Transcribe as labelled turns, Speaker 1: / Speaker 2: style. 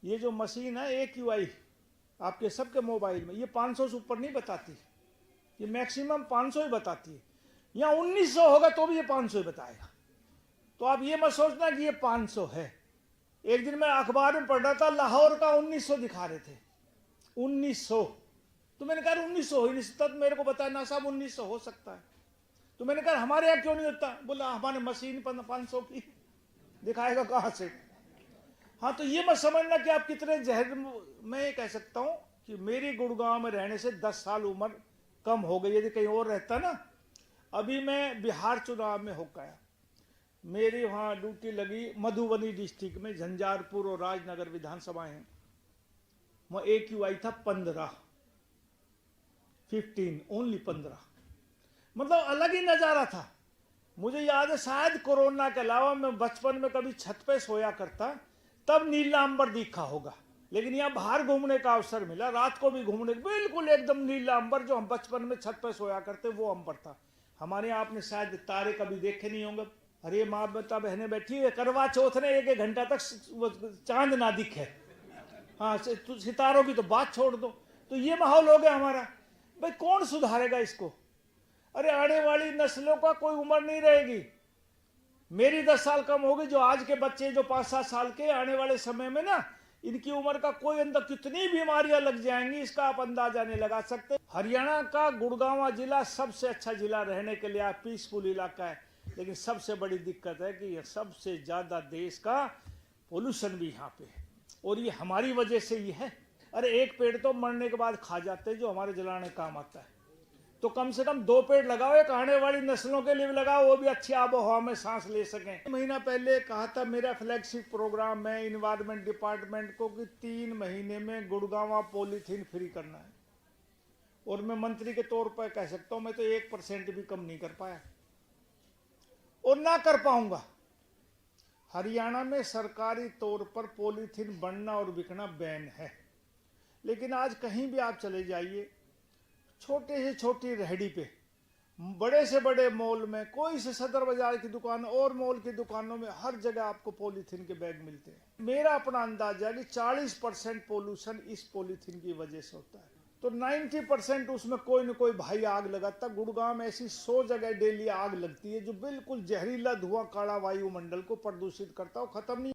Speaker 1: ये जो मशीन है AQI आपके सबके मोबाइल में, ये 500 से ऊपर नहीं बताती, ये मैक्सिमम 500 ही बताती है। यहाँ 1900 होगा तो भी ये 500 ही बताएगा। तो आप ये मत सोचना कि ये 500 है। एक दिन मैं अखबार में पढ़ रहा था, लाहौर का 1900 दिखा रहे थे, 1900। तो मैंने कहा 1900 हो ही नहीं सकता, तो मेरे को बताया ना साहब 1900 हो सकता है। तो मैंने कहा हमारे यहाँ क्यों नहीं होता? बोला हमारे मशीन 500 की दिखाएगा कहाँ से। हाँ, तो ये मत समझना कि आप कितने जहर। मैं ये कह सकता हूँ कि मेरी गुड़गांव में रहने से 10 साल उम्र कम हो गई। यदि कहीं और रहता ना, अभी मैं बिहार चुनाव में होकर आया, मेरी वहाँ ड्यूटी लगी मधुबनी डिस्ट्रिक्ट में, झंझारपुर और राजनगर विधानसभाएं हैं। वहाँ AQI था 15 ओनली 15। मतलब अलग ही नज़ारा था। मुझे याद है शायद कोरोना के अलावा मैं बचपन में कभी छत पे सोया करता, तब नीला अंबर दिखा होगा। लेकिन यहाँ बाहर घूमने का अवसर मिला, रात को भी घूमने, बिल्कुल एकदम नीला अंबर, जो हम बचपन में छत पे सोया करते वो अंबर था। हमारे यहाँ आपने शायद तारे कभी देखे नहीं होंगे। अरे माँ बता बहने बैठी है, करवा चौथ ने 1-1 घंटा तक चांद ना दिखे। हाँ, सितारों की तो बात छोड़ दो। तो ये माहौल हो गया हमारा। भाई कौन सुधारेगा इसको? अरे आने वाली नस्लों का कोई उम्र नहीं रहेगी। मेरी 10 साल कम होगी, जो आज के बच्चे जो 5-7 साल के, आने वाले समय में ना इनकी उम्र का कोई अंदर कितनी बीमारियां लग जाएंगी, इसका आप अंदाजा नहीं लगा सकते। हरियाणा का गुड़गांव जिला सबसे अच्छा जिला रहने के लिए, पीसफुल इलाका है। लेकिन सबसे बड़ी दिक्कत है कि सबसे ज्यादा देश का पोल्यूशन भी यहाँ पे है, और ये हमारी वजह से ही है। अरे एक पेड़ तो मरने के बाद खा जाते हैं जो हमारे जलाने काम आता है। तो कम से कम 2 पेड़ लगाओ, एक आने वाली नस्लों के लिए भी लगाओ, वो भी अच्छी आबो हवा में सांस ले सकें। महीना पहले कहा था मेरा फ्लैगशिप प्रोग्राम है इन्वायरमेंट डिपार्टमेंट को कि 3 महीने में गुड़गांव पॉलीथीन फ्री करना है। और मैं मंत्री के तौर पर कह सकता हूं, मैं तो 1% भी कम नहीं कर पाया और ना कर पाऊंगा। हरियाणा में सरकारी तौर पर पॉलीथीन बनना और बिकना बैन है। लेकिन आज कहीं भी आप चले जाइए, छोटे से छोटी रेहड़ी पे, बड़े से बड़े मॉल में, कोई से सदर बाजार की दुकान और मॉल की दुकानों में, हर जगह आपको पॉलीथीन के बैग मिलते हैं। मेरा अपना अंदाजा है कि 40% पोल्यूशन इस पॉलीथीन की वजह से होता है। तो 90% उसमें कोई न कोई भाई आग लगाता। गुड़गांव में ऐसी 100 जगह डेली आग लगती है जो बिल्कुल जहरीला धुआं, काला वायुमंडल को प्रदूषित करता हो, खत्म नहीं।